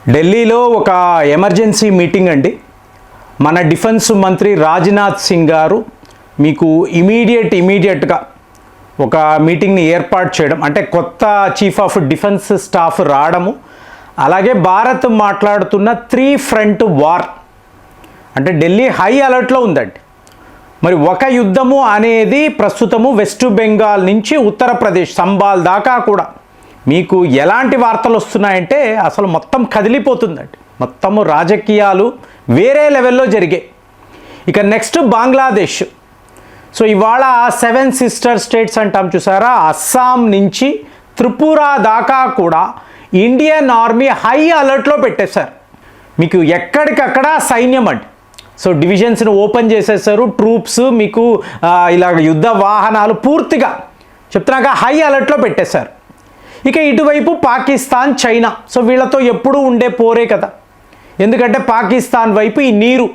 ఢిల్లీలో ఒక emergency meeting అండి. మన డిఫెన్స్ మంత్రి రాజ్నాథ్ సింగ్ గారు మీకు ఇమీడియట్గా ఒక మీటింగ్ని ఏర్పాటు చేయడం, అంటే కొత్త చీఫ్ ఆఫ్ డిఫెన్స్ స్టాఫ్ రావడము, అలాగే భారత్ మాట్లాడుతున్న 3 ఫ్రంట్ వార్, అంటే ఢిల్లీ హై అలర్ట్లో ఉందండి. మరి ఒక యుద్ధము అనేది ప్రస్తుతము వెస్ట్ బెంగాల్ నుంచి ఉత్తరప్రదేశ్ సంబాల్ దాకా కూడా మీకు ఎలాంటి వార్తలు వస్తున్నాయంటే అసలు మొత్తం కదిలిపోతుందండి. మొత్తము రాజకీయాలు వేరే లెవెల్లో జరిగాయి. ఇక నెక్స్ట్ బంగ్లాదేశ్. సో ఇవాళ 7 సిస్టర్ స్టేట్స్ అంటాం చూసారా, అస్సాం నుంచి త్రిపుర దాకా కూడా ఇండియన్ ఆర్మీ హై అలర్ట్లో పెట్టేశారు. మీకు ఎక్కడికక్కడ సైన్యం అండి. సో డివిజన్స్ని ఓపెన్ చేసేసారు, ట్రూప్స్ మీకు ఇలాగ యుద్ధ వాహనాలు పూర్తిగా చెప్తున్నాక హై అలర్ట్లో పెట్టేశారు. ఇక ఇటువైపు పాకిస్తాన్, చైనా. సో వీళ్ళతో ఎప్పుడూ ఉండే పోరే కదా, ఎందుకంటే పాకిస్తాన్ వైపు ఈ నీరు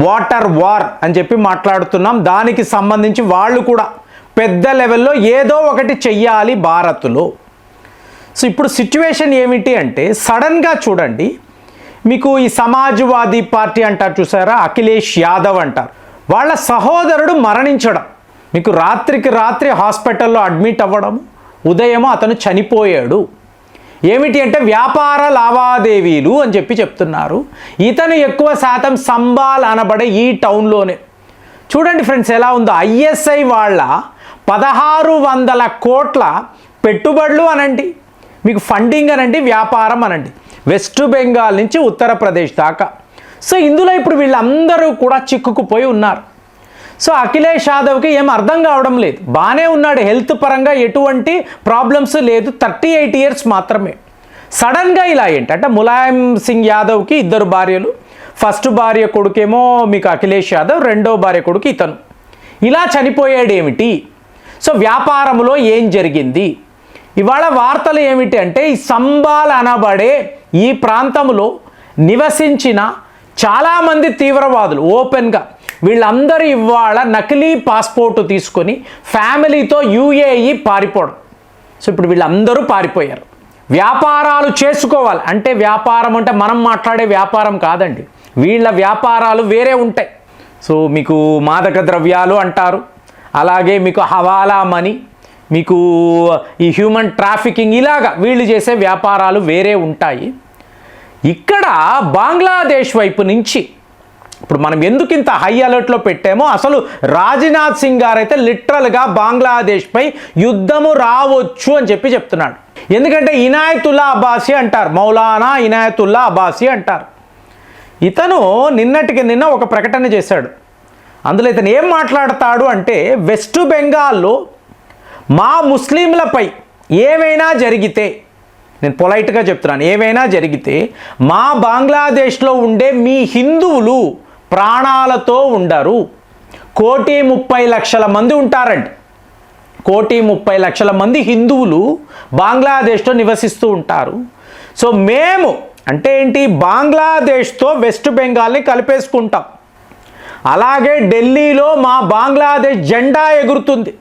వాటర్ వార్ అని చెప్పి మాట్లాడుతున్నాం. దానికి సంబంధించి వాళ్ళు కూడా పెద్ద లెవెల్లో ఏదో ఒకటి చెయ్యాలి భారత్లో. సో ఇప్పుడు సిచ్యువేషన్ ఏమిటి అంటే సడన్గా చూడండి, మీకు ఈ సమాజ్వాదీ పార్టీ అంటారు చూసారా, అఖిలేష్ యాదవ్ అంటారు, వాళ్ళ సహోదరుడు మరణించడం, మీకు రాత్రికి రాత్రి హాస్పిటల్లో అడ్మిట్ అవ్వడం, ఉదయం అతను చనిపోయాడు. ఏమిటి అంటే వ్యాపార లావాదేవీలు అని చెప్పి చెప్తున్నారు. ఇతను ఎక్కువ శాతం సంబాల్ అనబడే ఈ టౌన్లోనే. చూడండి ఫ్రెండ్స్ ఎలా ఉందో, ఐఎస్ఐ వాళ్ళ 1600 కోట్ల పెట్టుబడులు అనండి, మీకు ఫండింగ్ అనండి, వ్యాపారం అనండి, వెస్ట్ బెంగాల్ నుంచి ఉత్తరప్రదేశ్ దాకా. సో ఇందులో ఇప్పుడు వీళ్ళందరూ కూడా చిక్కుకుపోయి ఉన్నారు. సో అఖిలేష్ యాదవ్కి ఏం అర్థం కావడం లేదు. బాగానే ఉన్నాడు, హెల్త్ పరంగా ఎటువంటి ప్రాబ్లమ్స్ లేదు, 38 ఇయర్స్ మాత్రమే. సడన్గా ఇలా ఏంటంటే ములాయం సింగ్ యాదవ్కి 2 భార్యలు, ఫస్ట్ భార్య కొడుకేమో మీకు అఖిలేష్ యాదవ్, రెండో భార్య కొడుకు ఇతను. ఇలా చనిపోయాడు ఏమిటి? సో వ్యాపారంలో ఏం జరిగింది? ఇవాళ వార్తలు ఏమిటి అంటే ఈ సంబాల్ అనబడే ఈ ప్రాంతంలో నివసించిన చాలామంది తీవ్రవాదులు ఓపెన్గా వీళ్ళందరూ ఇవాళ నకిలీ పాస్పోర్టు తీసుకొని ఫ్యామిలీతో యుఏఈ పారిపోవడం. సో ఇప్పుడు వీళ్ళందరూ పారిపోయారు. వ్యాపారాలు చేసుకోవాలి అంటే, వ్యాపారం అంటే మనం మాట్లాడే వ్యాపారం కాదండి, వీళ్ళ వ్యాపారాలు వేరే ఉంటాయి. సో మీకు మాదక ద్రవ్యాలు అంటారు, అలాగే మీకు హవాలా మనీ, మీకు ఈ హ్యూమన్ ట్రాఫికింగ్, ఇలాగా వీళ్ళు చేసే వ్యాపారాలు వేరే ఉంటాయి. ఇక్కడ బంగ్లాదేశ్ వైపు నుంచి ఇప్పుడు మనం ఎందుకు ఇంత హై అలర్ట్లో పెట్టామో, అసలు రాజ్నాథ్ సింగ్ గారు అయితే లిటరల్గా బంగ్లాదేశ్పై యుద్ధము రావచ్చు అని చెప్పి చెప్తున్నాడు. ఎందుకంటే ఇనాయతుల్లా అబ్బాసీ అంటారు, మౌలానా ఇనాయతుల్లా అబ్బాసీ అంటారు. ఇతను నిన్నటికి నిన్న ఒక ప్రకటన చేశాడు. అందులో ఇతను ఏం మాట్లాడతాడు అంటే, వెస్ట్ బెంగాల్లో మా ముస్లింలపై ఏమైనా జరిగితే, నేను పొలైట్గా చెప్తున్నాను, ఏమైనా జరిగితే మా బంగ్లాదేశ్లో ఉండే మీ హిందువులు ప్రాణాలతో ఉండరు. 1,30,00,000 మంది ఉంటారండి. 1,30,00,000 మంది హిందువులు బంగ్లాదేశ్లో నివసిస్తూ ఉంటారు. సో మేము అంటే ఏంటి, బంగ్లాదేశ్తో వెస్ట్ బెంగాల్ని కలిపేసుకుంటాం. అలాగే ఢిల్లీలో మా బంగ్లాదేశ్ జెండా ఎగురుతుంది.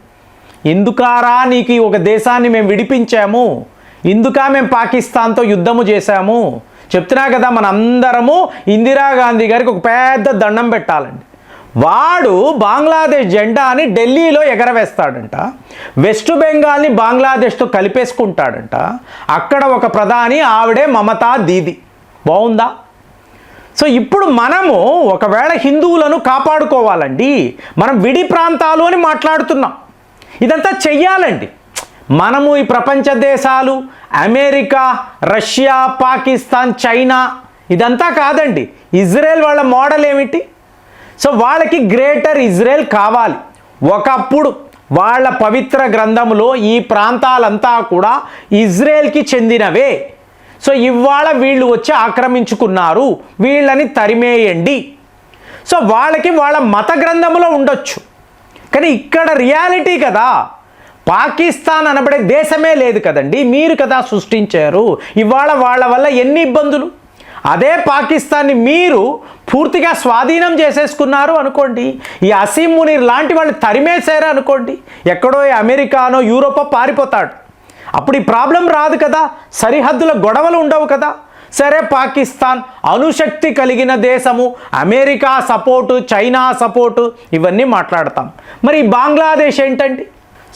ఎందుకారా నీకు ఒక దేశాన్ని మేము విడిపించాము, ఇందుకా మేము పాకిస్తాన్తో యుద్ధము చేశాము. చెప్తున్నా కదా, మనందరము ఇందిరాగాంధీ గారికి ఒక పెద్ద దండం పెట్టాలండి. వాడు బంగ్లాదేశ్ జెండాని ఢిల్లీలో ఎగరవేస్తాడంట, వెస్ట్ బెంగాల్ని బంగ్లాదేశ్తో కలిపేసుకుంటాడంట. అక్కడ ఒక ప్రధాని, ఆవిడే మమతా దీది. బాగుందా? సో ఇప్పుడు మనము ఒకవేళ హిందువులను కాపాడుకోవాలండి, మనం విడి ప్రాంతాలు అని మాట్లాడుతున్నాం. ఇదంతా చెయ్యాలండి. మనము ఈ ప్రపంచ దేశాలు అమెరికా, రష్యా, పాకిస్తాన్, చైనా ఇదంతా కాదండి. ఇజ్రాయెల్ వాళ్ళ మోడల్ ఏమిటి? సో వాళ్ళకి గ్రేటర్ ఇజ్రాయెల్ కావాలి. ఒకప్పుడు వాళ్ళ పవిత్ర గ్రంథంలో ఈ ప్రాంతాలంతా కూడా ఇజ్రాయెల్కి చెందినవే. సో ఇవాళ వీళ్ళు వచ్చి ఆక్రమించుకున్నారు, వీళ్ళని తరిమేయండి. సో వాళ్ళకి వాళ్ళ మత గ్రంథంలో ఉండొచ్చు, కానీ ఇక్కడ రియాలిటీ కదా, పాకిస్తాన్ అనబడే దేశమే లేదు కదండి, మీరు కదా సృష్టించారు. ఇవాళ వాళ్ళ వల్ల ఎన్ని ఇబ్బందులు. అదే పాకిస్తాన్ని మీరు పూర్తిగా స్వాధీనం చేసేసుకున్నారు అనుకోండి, ఈ అసీం మునీర్ లాంటి వాళ్ళు తరిమేశారు అనుకోండి, ఎక్కడో అమెరికానో యూరోపో పారిపోతాడు. అప్పుడు ఈ ప్రాబ్లం రాదు కదా, సరిహద్దుల గొడవలు ఉండవు కదా. సరే పాకిస్తాన్ అణుశక్తి కలిగిన దేశము, అమెరికా సపోర్టు, చైనా సపోర్టు, ఇవన్నీ మాట్లాడతాం. మరి బంగ్లాదేశ్ ఏంటండి?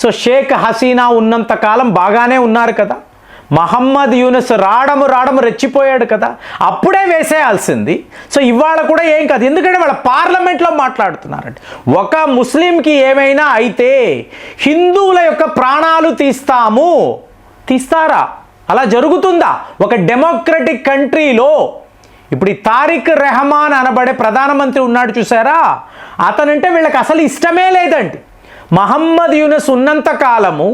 సో షేక్ హసీనా ఉన్నంతకాలం బాగానే ఉన్నారు కదా, మహమ్మద్ యూనస్ రావడము రెచ్చిపోయాడు కదా, అప్పుడే వేసేయాల్సింది. సో ఇవాళ కూడా ఏం కాదు, ఎందుకంటే వాళ్ళ పార్లమెంట్లో మాట్లాడుతున్నారండి. ఒక ముస్లింకి ఏమైనా అయితే హిందువుల యొక్క ప్రాణాలు తీస్తారా? అలా జరుగుతుందా ఒక డెమోక్రటిక్ కంట్రీలో? ఇప్పుడు ఈ తారిక్ రెహమాన్ అనబడే ప్రధానమంత్రి ఉన్నాడు చూసారా, అతనంటే వీళ్ళకి అసలు ఇష్టమే లేదండి. మహమ్మద్ యూనస్ ఉన్నంత కాలము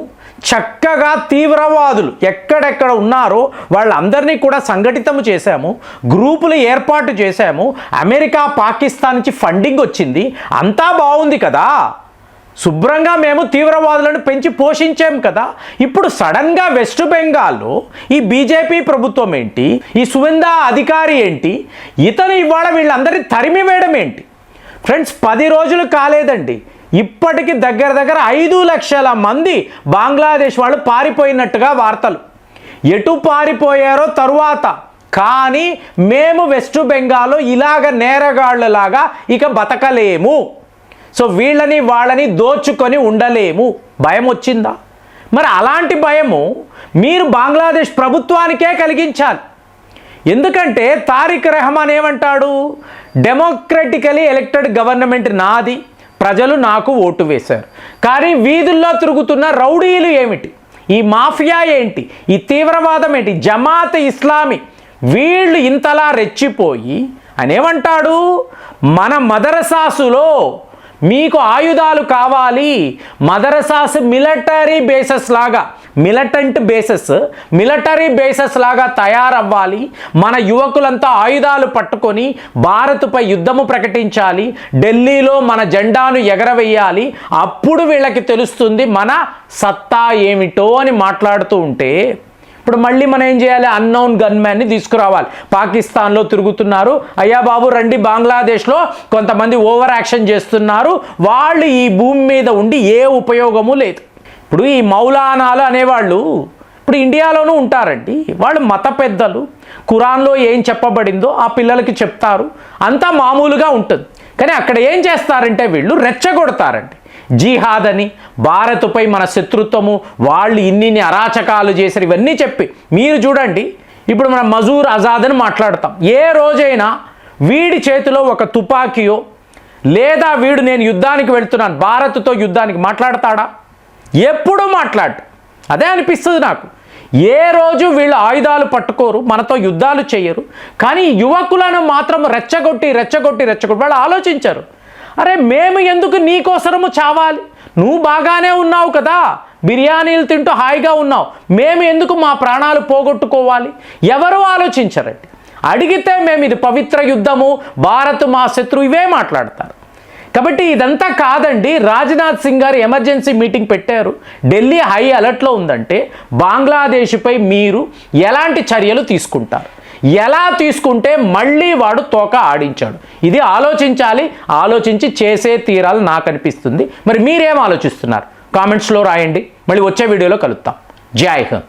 చక్కగా తీవ్రవాదులు ఎక్కడెక్కడ ఉన్నారో వాళ్ళందరినీ కూడా సంఘటితము చేశాము, గ్రూపులు ఏర్పాటు చేశాము, అమెరికా పాకిస్తాన్ నుంచి ఫండింగ్ వచ్చింది, అంతా బాగుంది కదా, శుభ్రంగా మేము తీవ్రవాదులను పెంచి పోషించాం కదా. ఇప్పుడు సడన్గా వెస్ట్ బెంగాల్లో ఈ బీజేపీ ప్రభుత్వం ఏంటి, ఈ సువేందా అధికారి ఏంటి, ఇతను ఇవాళ వీళ్ళందరినీ తరిమి వేయడం ఏంటి? ఫ్రెండ్స్, 10 రోజులు కాలేదండి, ఇప్పటికి దగ్గర 5 లక్షల మంది బంగ్లాదేశ్ వాళ్ళు పారిపోయినట్టుగా వార్తలు. ఎటు పారిపోయారో తరువాత, కానీ మేము వెస్ట్ బెంగాల్లో ఇలాగ నేరగాళ్ళలాగా ఇక బతకలేము, సో వీళ్ళని వాళ్ళని దోచుకొని ఉండలేము. భయం వచ్చిందా? మరి అలాంటి భయము మీరు బంగ్లాదేశ్ ప్రభుత్వానికే కలిగించాలి. ఎందుకంటే తారిక్ రెహమాన్ ఏమంటాడు, డెమోక్రటికలీ ఎలక్టెడ్ గవర్నమెంట్ నాది, ప్రజలు నాకు ఓటు వేశారు. కానీ వీధుల్లో తిరుగుతున్న రౌడీలు ఏమిటి, ఈ మాఫియా ఏంటి, ఈ తీవ్రవాదం ఏంటి, జమాత్ ఇస్లామీ, వీళ్ళు ఇంతలా రెచ్చిపోయి అనేమంటాడు, మన మదరసాసులో మీకు ఆయుధాలు కావాలి, మదరసాస్ మిలిటరీ బేసెస్ లాగా తయారవ్వాలి, మన యువకులంతా ఆయుధాలు పట్టుకొని భారత్పై యుద్ధము ప్రకటించాలి, ఢిల్లీలో మన జెండాను ఎగరవేయాలి, అప్పుడు వీళ్ళకి తెలుస్తుంది మన సత్తా ఏమిటో అని మాట్లాడుతూ ఉంటే, ఇప్పుడు మళ్ళీ మనం ఏం చేయాలి, అన్నోన్ గన్మ్యాన్ని తీసుకురావాలి. పాకిస్తాన్లో తిరుగుతున్నారు, అయ్యా బాబు రండి, బంగ్లాదేశ్లో కొంతమంది ఓవర్ యాక్షన్ చేస్తున్నారు, వాళ్ళు ఈ భూమి మీద ఉండి ఏ ఉపయోగము లేదు. ఇప్పుడు ఈ మౌలానాలు అనేవాళ్ళు ఇప్పుడు ఇండియాలోనూ ఉంటారండి, వాళ్ళు మత పెద్దలు, ఖురాన్లో ఏం చెప్పబడిందో ఆ పిల్లలకి చెప్తారు, అంతా మామూలుగా ఉంటుంది. కానీ అక్కడ ఏం చేస్తారంటే వీళ్ళు రెచ్చగొడతారండి, జిహాద్ అని, భారత్పై మన శత్రుత్వము, వాళ్ళు ఇన్ని అరాచకాలు చేశారు, ఇవన్నీ చెప్పి. మీరు చూడండి, ఇప్పుడు మనం మజూర్ ఆజాద్ అని మాట్లాడతాం, ఏ రోజైనా వీడి చేతిలో ఒక తుపాకీయో లేదా వీడు నేను యుద్ధానికి వెళ్తున్నాను భారత్తో యుద్ధానికి మాట్లాడతాడా? ఎప్పుడూ మాట్లాడు. అదే అనిపిస్తుంది నాకు. ఏ రోజు వీళ్ళు ఆయుధాలు పట్టుకోరు, మనతో యుద్ధాలు చేయరు, కానీ యువకులను మాత్రం రెచ్చగొట్టి వాళ్ళు ఆలోచించరు. అరే మేము ఎందుకు నీకోసరము చావాలి, నువ్వు బాగానే ఉన్నావు కదా, బిర్యానీలు తింటూ హాయిగా ఉన్నావు, మేము ఎందుకు మా ప్రాణాలు పోగొట్టుకోవాలి? ఎవరు ఆలోచించరండి. అడిగితే మేము ఇది పవిత్ర యుద్ధము, భారత్ మా శత్రువు, ఇవే మాట్లాడతారు. కాబట్టి ఇదంతా కాదండి. రాజ్నాథ్ సింగ్ గారు ఎమర్జెన్సీ మీటింగ్ పెట్టారు, ఢిల్లీ హై అలర్ట్లో ఉందంటే బంగ్లాదేశ్పై మీరు ఎలాంటి చర్యలు తీసుకుంటారు? ఎలా తీసుకుంటే మళ్ళీ వాడు తోక ఆడించాడు, ఇది ఆలోచించాలి. ఆలోచించి చేసే తీరాలు నాకు అనిపిస్తుంది. మరి మీరేం ఆలోచిస్తున్నారు? కామెంట్స్లో రాయండి. మళ్ళీ వచ్చే వీడియోలో కలుద్దాం. జై హింద్.